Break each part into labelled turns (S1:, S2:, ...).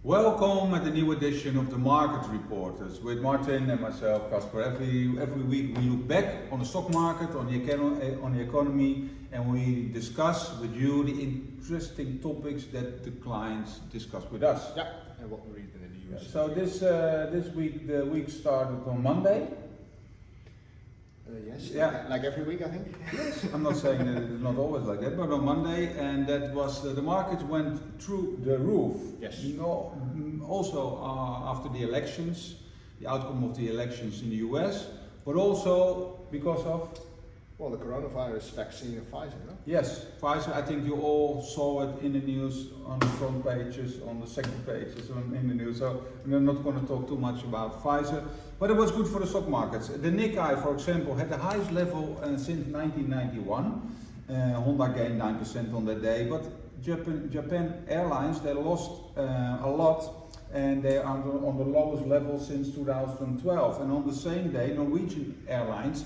S1: Welcome at the new edition of the Market Reporters with Martin and myself, Kaspar. Every week we look back on the stock market, on the economy, and we discuss with you the interesting topics that the clients discuss with us.
S2: Yeah, and what we read in the news.
S1: So this week, the week started on Monday.
S2: Yes,
S1: Yeah.
S2: like every week I think.
S1: Yes, I'm not saying that it's not always like that, but on Monday, and that was the market went through the roof.
S2: Yes.
S1: Also after the elections, the outcome of the elections in the US, but also because of
S2: The coronavirus vaccine of Pfizer, no?
S1: yes, Pfizer. I think you all saw it in the news on the front pages, on the second pages, in the news. So we're not going to talk too much about Pfizer, but it was good for the stock markets. The Nikkei, for example, had the highest level since 1991. Honda gained 9% on that day, but Japan Airlines, they lost a lot, and they are on the lowest level since 2012. And on the same day, Norwegian Airlines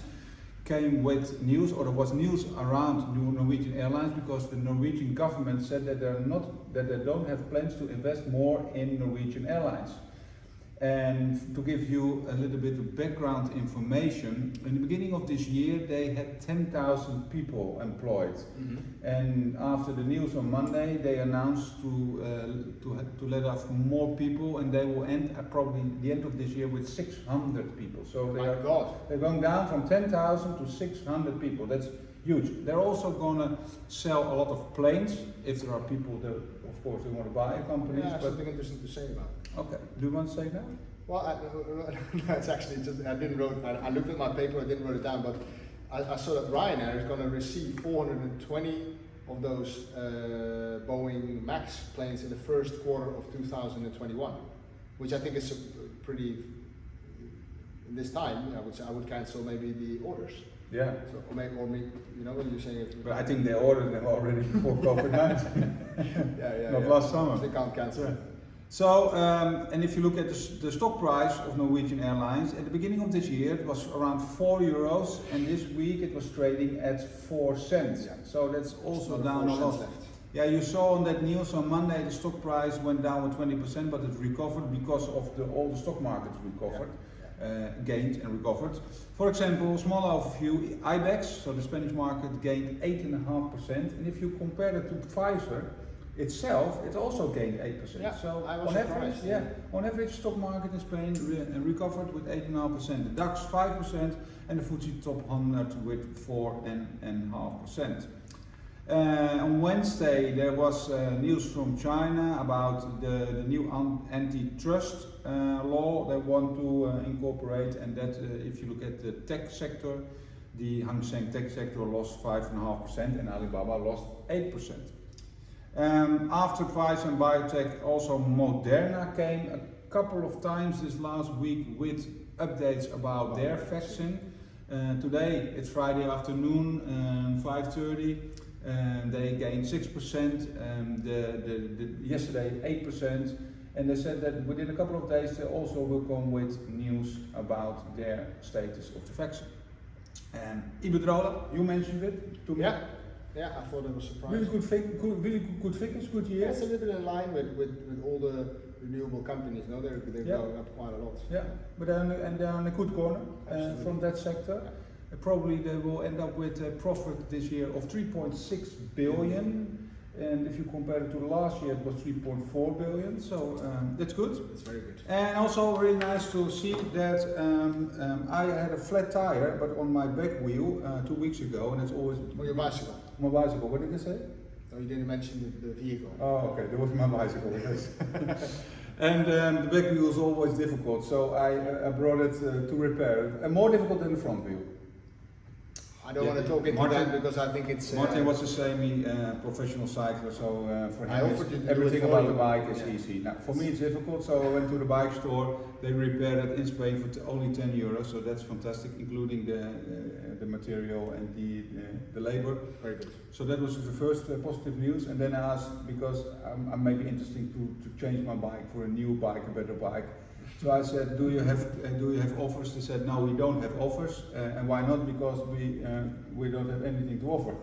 S1: came with news, or there was news around Norwegian Airlines, because the Norwegian government said that they don't have plans to invest more in Norwegian Airlines. And to give you a little bit of background information, in the beginning of this year they had 10,000 people employed.
S2: Mm-hmm.
S1: And after the news on Monday, they announced to let off more people, and they will end at probably the end of this year with 600 people. So they're going down from 10,000 to 600 people. That's huge. They're also going to sell a lot of planes if there are people that, of course, they want to buy companies.
S2: Yeah, something interesting to say about it.
S1: Okay. Do you want to say that?
S2: Well, no, it's actually just I looked at my paper, I didn't write it down, but I saw that Ryanair is going to receive 420 of those Boeing Max planes in the first quarter of 2021, which I think is a pretty, in this time, I would cancel maybe the orders.
S1: Yeah.
S2: So, or maybe, you know what you're saying?
S1: But I think they ordered them already before COVID-19. Not last summer.
S2: They can't cancel it.
S1: So, and if you look at the stock price of Norwegian Airlines, at the beginning of this year it was around €4, and this week it was trading at 4 cents.
S2: Yeah.
S1: So that's also down a
S2: 4
S1: lot.
S2: cents left.
S1: Yeah, you saw on that news on Monday the stock price went down with 20%, but it recovered because of all the stock markets recovered.
S2: Yeah.
S1: Gained and recovered. For example, small overview, IBEX, so the Spanish market, gained 8.5%, and if you compare it to Pfizer itself, it also gained 8%.
S2: Yeah,
S1: so
S2: I was
S1: on average,
S2: surprised.
S1: on average, stock market in Spain recovered with 8.5%. The DAX 5%, and the FTSE Top 100 with 4.5%. On Wednesday there was news from China about the new antitrust law they want to incorporate, and that if you look at the tech sector, the Hang Seng tech sector lost 5.5% and Alibaba lost 8%. After Pfizer and biotech, also Moderna came a couple of times this last week with updates about their vaccine. Today it's Friday afternoon, 5:30. They gained 6%, yesterday 8%, and they said that within a couple of days they also will come with news about their status of the vaccine. Iberdrola, you mentioned it to me.
S2: Yeah, I thought it was surprising.
S1: Really good figures, good year.
S2: Yeah, it's a little bit in line with all the renewable companies, no? They're going up quite a lot.
S1: Yeah, but they're on a good corner from that sector.
S2: Yeah.
S1: Probably they will end up with a profit this year of 3.6 billion, and if you compare it to last year, it was 3.4 billion. So that's good.
S2: It's very good.
S1: And also really nice to see that I had a flat tire, but on my back wheel 2 weeks ago, and it's always
S2: On your bicycle?
S1: my bicycle. What did I say?
S2: No, you didn't mention the vehicle.
S1: Oh, okay. That was my bicycle. Yes. And the back wheel is always difficult, so I brought it to repair it. And more difficult than the front wheel.
S2: I don't want to talk into that because I think it's...
S1: Martin was a semi-professional cycler, so for
S2: I
S1: him
S2: offered you to do
S1: everything
S2: it for
S1: about
S2: you.
S1: the bike is
S2: Yeah.
S1: easy. Now, for me it's difficult, so I went to the bike store. They repaired it in Spain for only €10, so that's fantastic, including the material and the labor.
S2: Very good.
S1: So that was the first positive news, and then I asked, because I may be interesting to change my bike for a new bike, a better bike. So I said, do you have offers? They said, no, we don't have offers. And why not? Because we don't have anything to offer.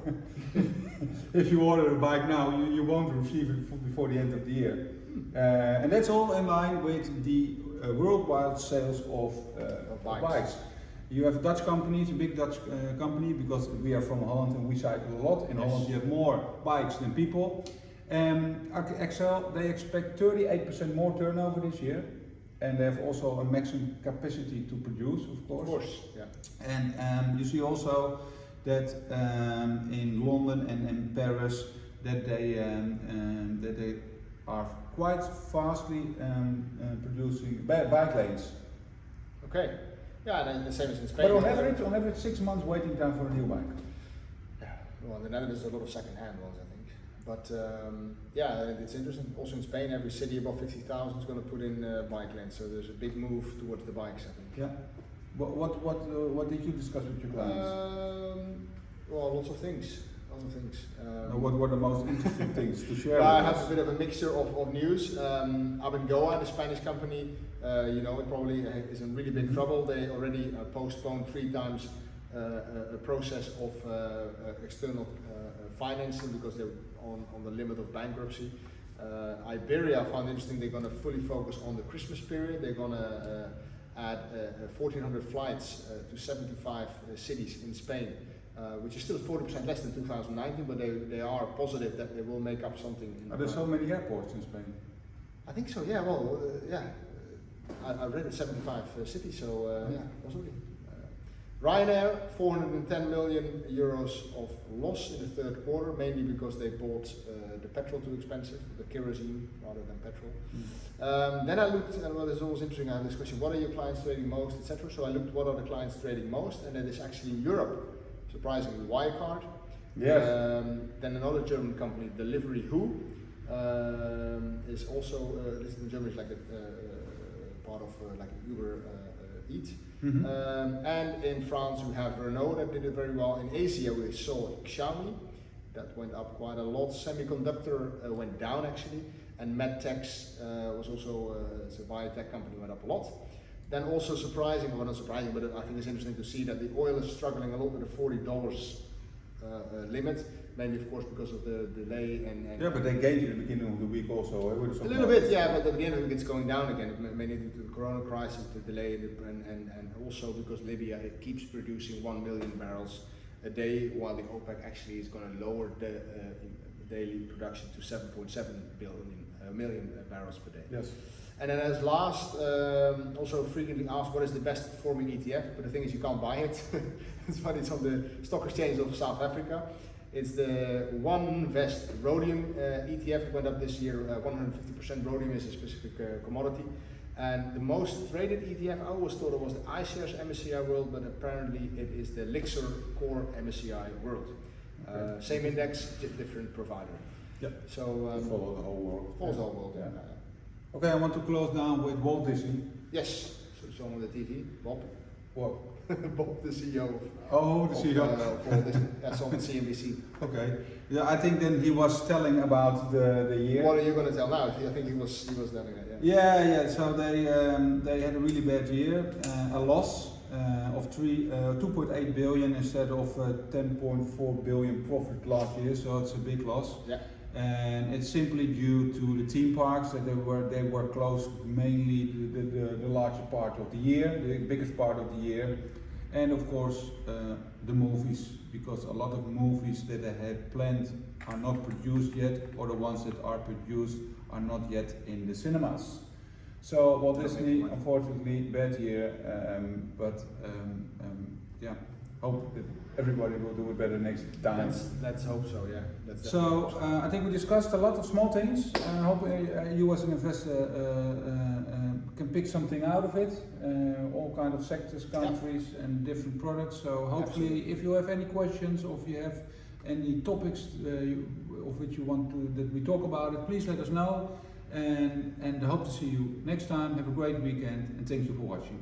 S1: If you order a bike now, you won't receive it before the end of the year. And that's all in line with the worldwide sales of bikes. You have Dutch companies, a big Dutch company, because we are from Holland and we cycle a lot. In Holland you have more bikes than people. Excel, they expect 38% more turnover this year. And they have also a maximum capacity to produce, of course.
S2: Of course, yeah.
S1: And you see also that in London and in Paris that they are quite fastly producing bike lanes.
S2: Okay. Yeah, and the same as in Spain.
S1: But on average 6 months waiting time for a new bike.
S2: Yeah, well, in the Netherlands there's a lot of second-hand ones, I think. But yeah, it's interesting. Also in Spain, every city above 50,000 is going to put in bike lanes. So there's a big move towards the bikes, I think.
S1: Yeah. What did you discuss with your clients?
S2: Well, lots of things.
S1: What were the most interesting things to share?
S2: I have a bit of a mixture of news. Iberdrola, the Spanish company, you know, it probably is in really big trouble. They already postponed 3 times a process of external financing because they're on the limit of bankruptcy. Iberia, I found interesting, they're going to fully focus on the Christmas period. They're going to add 1,400 flights to 75 cities in Spain. Which is still 40% less than 2019, but they are positive that they will make up something.
S1: Are there so many airports in Spain?
S2: I think so, yeah, well, yeah. I read it 75 cities, so yeah, possibly. Ryanair, 410 million euros of loss in the third quarter, mainly because they bought the petrol too expensive, the kerosene rather than petrol. Then I looked, and well, it's always interesting, I have this question, what are your clients trading most, etc. So I looked what are the clients trading most, and that is actually Europe. Surprisingly, Wirecard.
S1: Yes.
S2: Then another German company, Delivery Who, is also listed in Germany, is like a part of like Uber Eats.
S1: Mm-hmm.
S2: And in France we have Renault that did it very well. In Asia we saw Xiaomi, that went up quite a lot. Semiconductor went down actually, and MedTech was also it's a biotech company, went up a lot. Then also surprising, well not surprising, but I think it's interesting to see that the oil is struggling a lot with the $40 limit, mainly of course because of the delay and
S1: yeah, but they gained at the beginning of the week also.
S2: A little bit, yeah, but at the end of the week it's going down again, mainly due to the corona crisis, the delay, and also because Libya keeps producing 1 million barrels a day, while the OPEC actually is going to lower the daily production to 7.7 million barrels per day.
S1: Yes.
S2: And then as last, also frequently asked what is the best performing ETF, but the thing is you can't buy it. It's funny, it's on the stock exchange of South Africa. It's the One Vest Rhodium ETF that went up this year. 150% rhodium is a specific commodity. And the most traded ETF, I always thought it was the iShares MSCI World, but apparently it is the Lixor Core MSCI World. Okay. Same index, different provider.
S1: Yeah.
S2: So
S1: follow the whole world.
S2: Follows the whole world.
S1: Yeah. Okay, I want to close down with Walt Disney.
S2: Yes, so it's on the TV. Bob.
S1: What?
S2: Bob, the CEO.
S1: The CEO.
S2: Walt Disney. That's on CNBC.
S1: Okay. Yeah, I think then he was telling about the year.
S2: What are you going to tell now? I think he was telling that.
S1: Yeah. So they had a really bad year, a loss of 2.8 billion instead of 10.4 billion profit last year. So it's a big loss.
S2: Yeah.
S1: And it's simply due to the theme parks that they were closed mainly the larger part of the year, the biggest part of the year, and of course the movies, because a lot of movies that they had planned are not produced yet, or the ones that are produced are not yet in the cinemas. So Walt Disney, unfortunately, bad year, but yeah, hope that everybody will do it better next time.
S2: Let's hope so, yeah.
S1: So I think we discussed a lot of small things. I hope you as an investor can pick something out of it. All kind of sectors, countries, and different products. So hopefully, absolutely, if you have any questions or if you have any topics of which you want that we talk about it, please let us know. And I hope to see you next time. Have a great weekend, and thank you for watching.